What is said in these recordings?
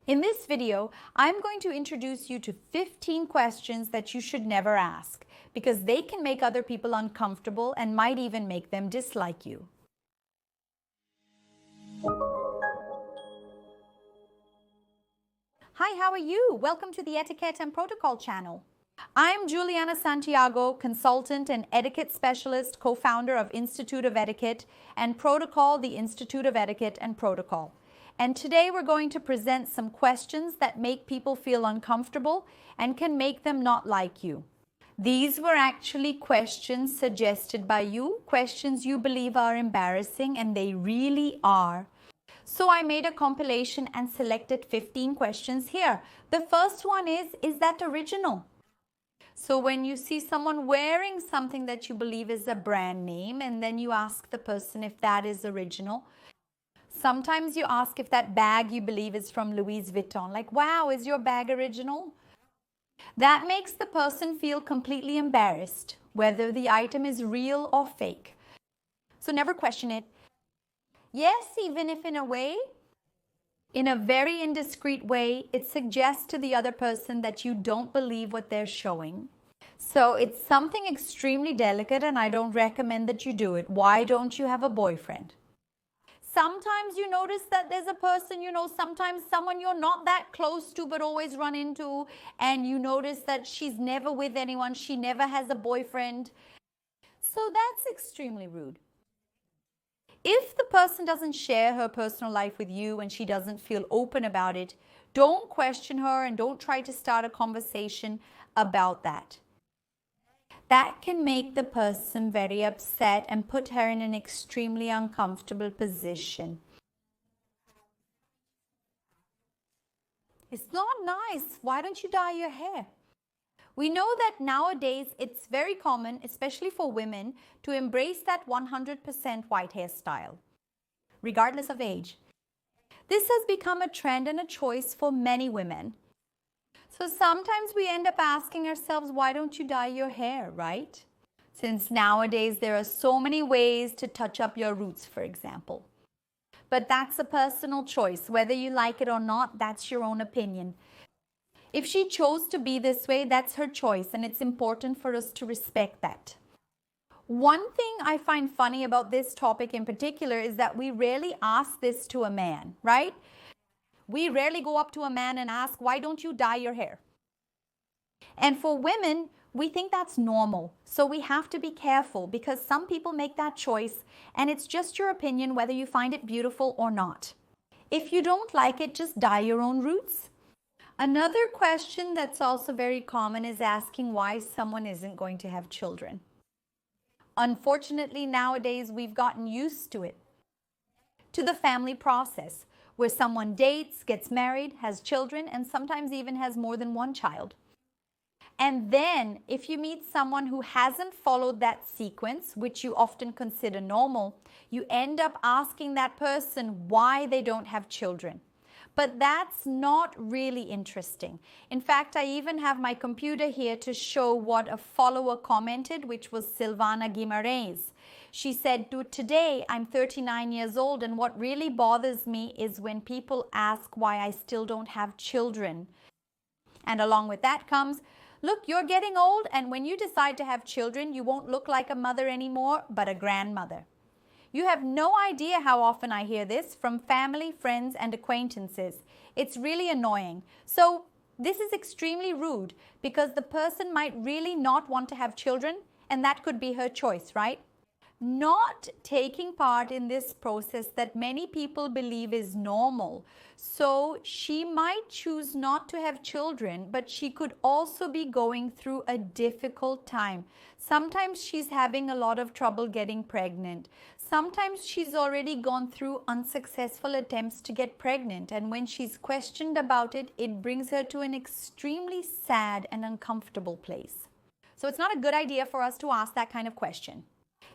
In this video, I'm going to introduce you to 15 questions that you should never ask because they can make other people uncomfortable and might even make them dislike you. Hi, how are you? Welcome to the Etiquette and Protocol channel. I'm Juliana Santiago, consultant and etiquette specialist, co-founder of Institute of Etiquette and Protocol, the Institute of Etiquette and Protocol. And today we're going to present some questions that make people feel uncomfortable and can make them not like you. These were actually questions suggested by you, questions you believe are embarrassing, and they really are. So I made a compilation and selected 15 questions here. The first one is that original? So when you see someone wearing something that you believe is a brand name and then you ask the person if that is original. Sometimes you ask if that bag you believe is from Louis Vuitton. Like, wow, is your bag original? That makes the person feel completely embarrassed, whether the item is real or fake. So never question it. Yes, even if in a way, in a very indiscreet way, it suggests to the other person that you don't believe what they're showing. So it's something extremely delicate and I don't recommend that you do it. Why don't you have a boyfriend? Sometimes you notice that there's a person, sometimes someone you're not that close to but always run into, and you notice that she's never with anyone, she never has a boyfriend. So that's extremely rude. If the person doesn't share her personal life with you and she doesn't feel open about it, don't question her and don't try to start a conversation about that. That can make the person very upset and put her in an extremely uncomfortable position. It's not nice. Why don't you dye your hair? We know that nowadays it's very common, especially for women, to embrace that 100% white hairstyle, regardless of age. This has become a trend and a choice for many women. So sometimes we end up asking ourselves, why don't you dye your hair, right? Since nowadays there are so many ways to touch up your roots, for example. But that's a personal choice. Whether you like it or not, that's your own opinion. If she chose to be this way, that's her choice, and it's important for us to respect that. One thing I find funny about this topic in particular is that we rarely ask this to a man, right? We rarely go up to a man and ask, why don't you dye your hair? And for women, we think that's normal. So we have to be careful because some people make that choice and it's just your opinion whether you find it beautiful or not. If you don't like it, just dye your own roots. Another question that's also very common is asking why someone isn't going to have children. Unfortunately, nowadays we've gotten used to it, to the family process, where someone dates, gets married, has children, and sometimes even has more than one child. And then, if you meet someone who hasn't followed that sequence, which you often consider normal, you end up asking that person why they don't have children. But that's not really interesting. In fact, I even have my computer here to show what a follower commented, which was Silvana Guimarães. She said, today I'm 39 years old and what really bothers me is when people ask why I still don't have children. And along with that comes, look, you're getting old and when you decide to have children, you won't look like a mother anymore, but a grandmother. You have no idea how often I hear this from family, friends, and acquaintances. It's really annoying. So this is extremely rude because the person might really not want to have children and that could be her choice, right? Not taking part in this process that many people believe is normal. So she might choose not to have children, but she could also be going through a difficult time. Sometimes she's having a lot of trouble getting pregnant. Sometimes she's already gone through unsuccessful attempts to get pregnant, and when she's questioned about it, it brings her to an extremely sad and uncomfortable place. So it's not a good idea for us to ask that kind of question.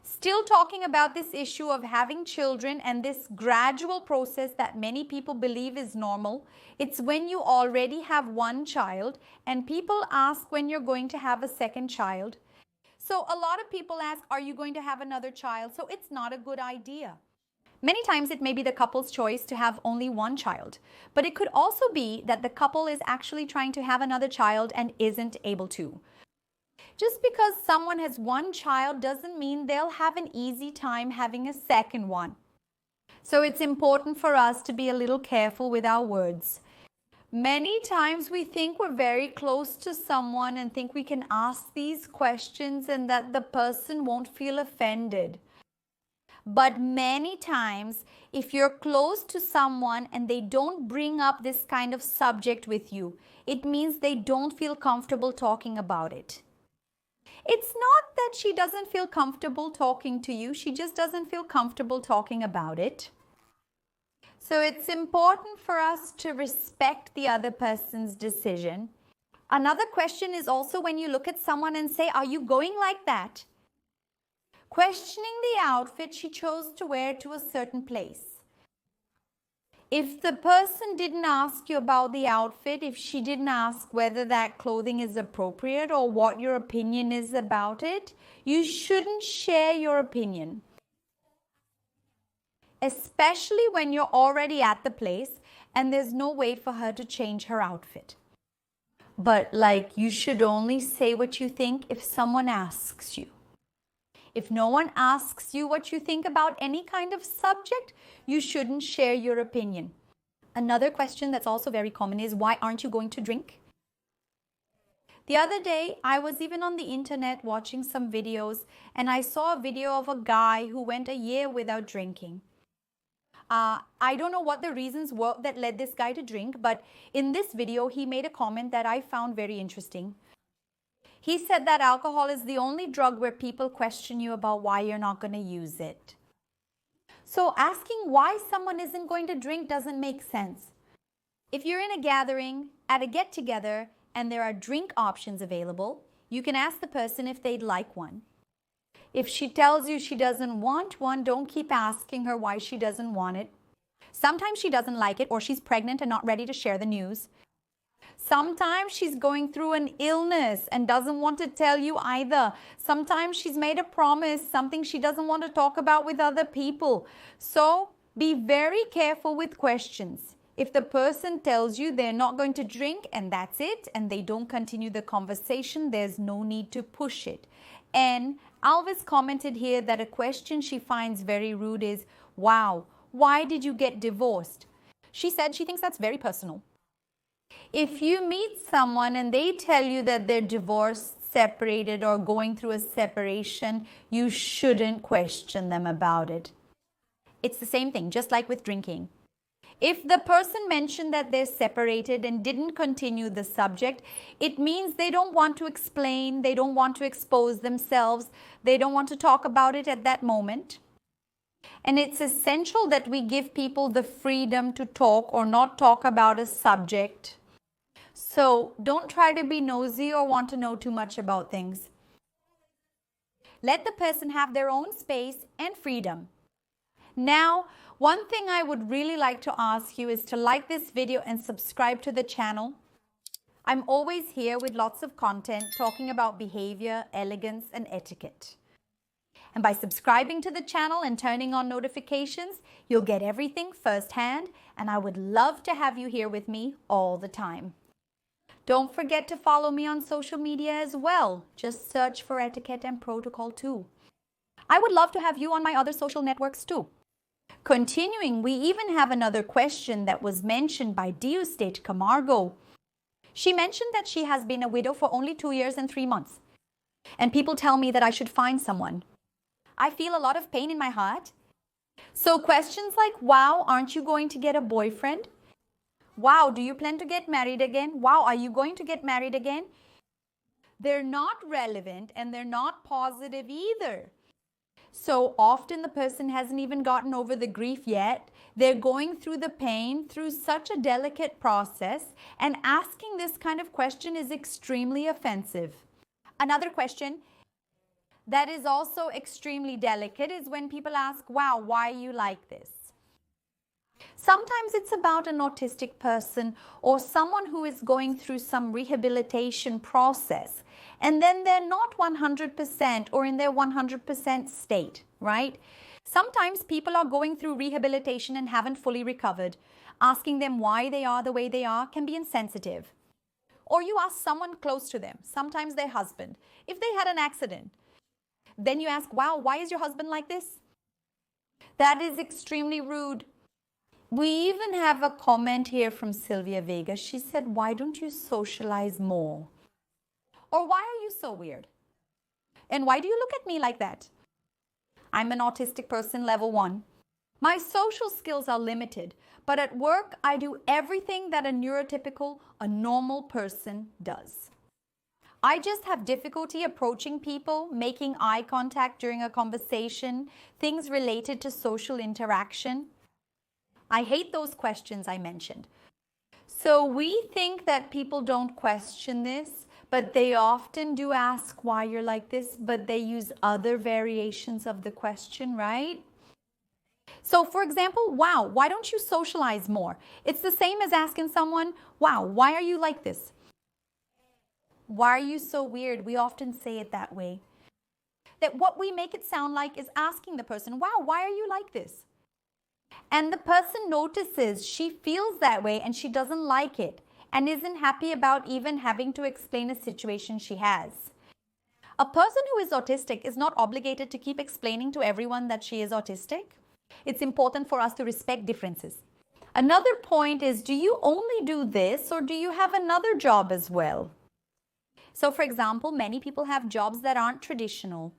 Still talking about this issue of having children and this gradual process that many people believe is normal, it's when you already have one child and people ask when you're going to have a second child. So a lot of people ask, are you going to have another child? So it's not a good idea. Many times it may be the couple's choice to have only one child, but it could also be that the couple is actually trying to have another child and isn't able to. Just because someone has one child doesn't mean they'll have an easy time having a second one. So it's important for us to be a little careful with our words. Many times we think we're very close to someone and think we can ask these questions and that the person won't feel offended. But many times, if you're close to someone and they don't bring up this kind of subject with you, it means they don't feel comfortable talking about it. It's not that she doesn't feel comfortable talking to you, she just doesn't feel comfortable talking about it. So it's important for us to respect the other person's decision. Another question is also when you look at someone and say, "Are you going like that?" Questioning the outfit she chose to wear to a certain place. If the person didn't ask you about the outfit, if she didn't ask whether that clothing is appropriate or what your opinion is about it, you shouldn't share your opinion. Especially when you're already at the place and there's no way for her to change her outfit. But you should only say what you think if someone asks you. If no one asks you what you think about any kind of subject, you shouldn't share your opinion. Another question that's also very common is, why aren't you going to drink? The other day, I was even on the internet watching some videos and I saw a video of a guy who went a year without drinking. I don't know what the reasons were that led this guy to drink, but in this video, he made a comment that I found very interesting. He said that alcohol is the only drug where people question you about why you're not going to use it. So asking why someone isn't going to drink doesn't make sense. If you're in a gathering, at a get-together, and there are drink options available, you can ask the person if they'd like one. If she tells you she doesn't want one, don't keep asking her why she doesn't want it. Sometimes she doesn't like it or she's pregnant and not ready to share the news. Sometimes she's going through an illness and doesn't want to tell you either. Sometimes she's made a promise, something she doesn't want to talk about with other people. So be very careful with questions. If the person tells you they're not going to drink and that's it, and they don't continue the conversation, there's no need to push it. And Alvis commented here that a question she finds very rude is, "Wow, why did you get divorced?" She said she thinks that's very personal. If you meet someone and they tell you that they're divorced, separated, or going through a separation, you shouldn't question them about it. It's the same thing, just like with drinking. If the person mentioned that they're separated and didn't continue the subject, it means they don't want to explain, they don't want to expose themselves, they don't want to talk about it at that moment. And it's essential that we give people the freedom to talk or not talk about a subject. So don't try to be nosy or want to know too much about things. Let the person have their own space and freedom. Now, one thing I would really like to ask you is to like this video and subscribe to the channel. I'm always here with lots of content talking about behavior, elegance, and etiquette. And by subscribing to the channel and turning on notifications, you'll get everything firsthand, and I would love to have you here with me all the time. Don't forget to follow me on social media as well. Just search for Etiquette and Protocol too. I would love to have you on my other social networks too. Continuing, we even have another question that was mentioned by Diustate Camargo. She mentioned that she has been a widow for only 2 years and 3 months. And people tell me that I should find someone. I feel a lot of pain in my heart. So questions like, "Wow, aren't you going to get a boyfriend? Wow, do you plan to get married again? Wow, are you going to get married again?" They're not relevant and they're not positive either. So often the person hasn't even gotten over the grief yet. They're going through the pain through such a delicate process, and asking this kind of question is extremely offensive. Another question that is also extremely delicate is when people ask, "Wow, why are you like this?" Sometimes it's about an autistic person or someone who is going through some rehabilitation process, and then they're not 100% or in their 100% state, right? Sometimes people are going through rehabilitation and haven't fully recovered. Asking them why they are the way they are can be insensitive. Or you ask someone close to them, sometimes their husband, if they had an accident. Then you ask, wow, why is your husband like this? That is extremely rude. We even have a comment here from Sylvia Vega. She said, why don't you socialize more? Or why are you so weird? And why do you look at me like that? I'm an autistic person, level 1. My social skills are limited, but at work, I do everything that a neurotypical, a normal person does. I just have difficulty approaching people, making eye contact during a conversation, things related to social interaction. I hate those questions I mentioned. So we think that people don't question this, but they often do ask why you're like this, but they use other variations of the question, right? So for example, wow, why don't you socialize more? It's the same as asking someone, wow, why are you like this? Why are you so weird? We often say it that way. That what we make it sound like is asking the person, wow, why are you like this? And the person notices she feels that way and she doesn't like it and isn't happy about even having to explain a situation she has. A person who is autistic is not obligated to keep explaining to everyone that she is autistic. It's important for us to respect differences. Another point is, do you only do this or do you have another job as well? So for example, many people have jobs that aren't traditional.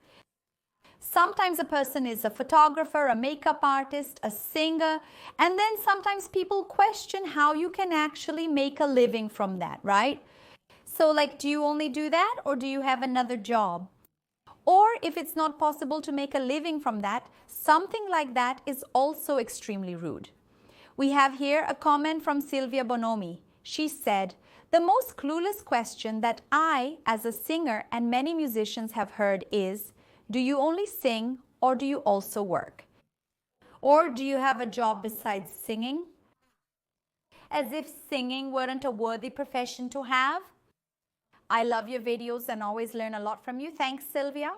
Sometimes a person is a photographer, a makeup artist, a singer, and then sometimes people question how you can actually make a living from that, right? So like, do you only do that or do you have another job? Or if it's not possible to make a living from that, something like that is also extremely rude. We have here a comment from Sylvia Bonomi. She said, the most clueless question that I, as a singer and many musicians have heard is, do you only sing or do you also work? Or do you have a job besides singing? As if singing weren't a worthy profession to have. I love your videos and always learn a lot from you. Thanks, Sylvia.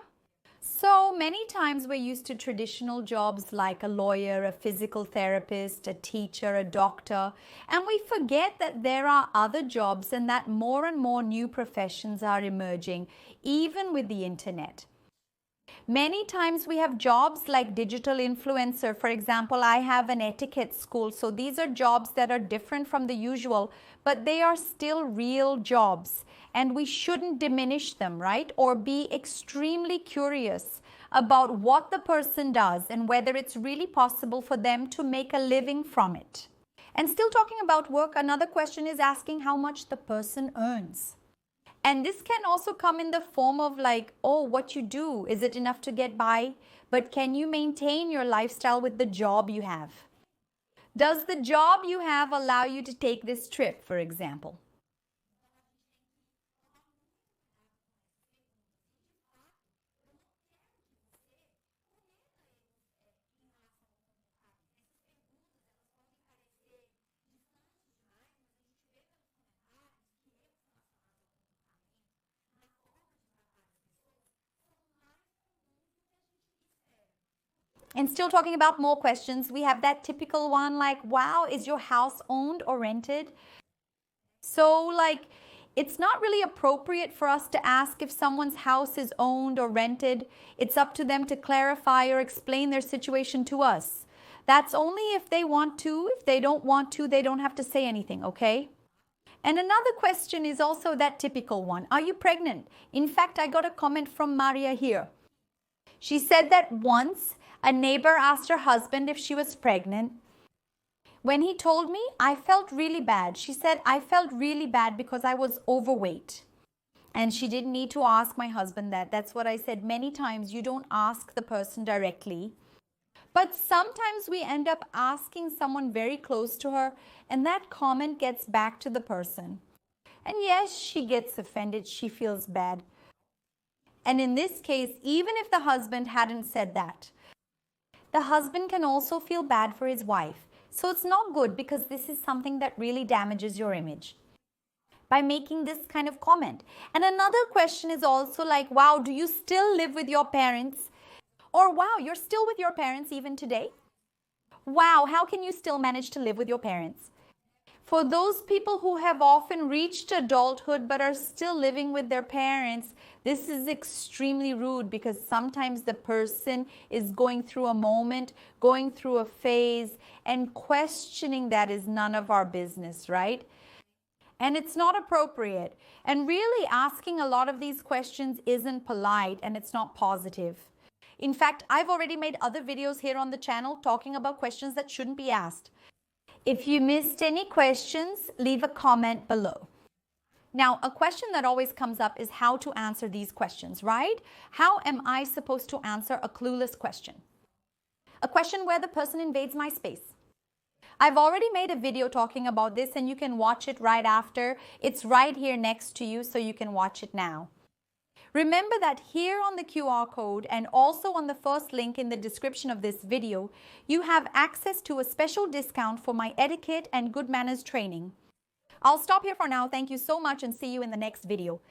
So many times we're used to traditional jobs like a lawyer, a physical therapist, a teacher, a doctor, and we forget that there are other jobs and that more and more new professions are emerging, even with the internet. Many times we have jobs like digital influencer. For example, I have an etiquette school. So these are jobs that are different from the usual, but they are still real jobs. And we shouldn't diminish them, right? Or be extremely curious about what the person does and whether it's really possible for them to make a living from it. And still talking about work, another question is asking how much the person earns. And this can also come in the form of like, oh, what you do, is it enough to get by? But can you maintain your lifestyle with the job you have? Does the job you have allow you to take this trip, for example? And still talking about more questions, we have that typical one like, wow, is your house owned or rented? So like, it's not really appropriate for us to ask if someone's house is owned or rented. It's up to them to clarify or explain their situation to us. That's only if they want to. If they don't want to, they don't have to say anything, okay? And another question is also that typical one. Are you pregnant? In fact, I got a comment from Maria here. She said that once a neighbor asked her husband if she was pregnant. When he told me, I felt really bad. She said, I felt really bad because I was overweight. And she didn't need to ask my husband that. That's what I said many times. You don't ask the person directly. But sometimes we end up asking someone very close to her, and that comment gets back to the person. And yes, she gets offended. She feels bad. And in this case, even if the husband hadn't said that, the husband can also feel bad for his wife. So it's not good because this is something that really damages your image by making this kind of comment. And another question is also like, wow, do you still live with your parents? Or wow, you're still with your parents even today? Wow, how can you still manage to live with your parents? For those people who have often reached adulthood but are still living with their parents, this is extremely rude because sometimes the person is going through a moment, going through a phase, and questioning that is none of our business, right? And it's not appropriate. And really asking a lot of these questions isn't polite and it's not positive. In fact, I've already made other videos here on the channel talking about questions that shouldn't be asked. If you missed any questions, leave a comment below. Now, a question that always comes up is how to answer these questions, right? How am I supposed to answer a clueless question? A question where the person invades my space. I've already made a video talking about this and you can watch it right after. It's right here next to you, so you can watch it now. Remember that here on the QR code and also on the first link in the description of this video, you have access to a special discount for my etiquette and good manners training. I'll stop here for now. Thank you so much and see you in the next video.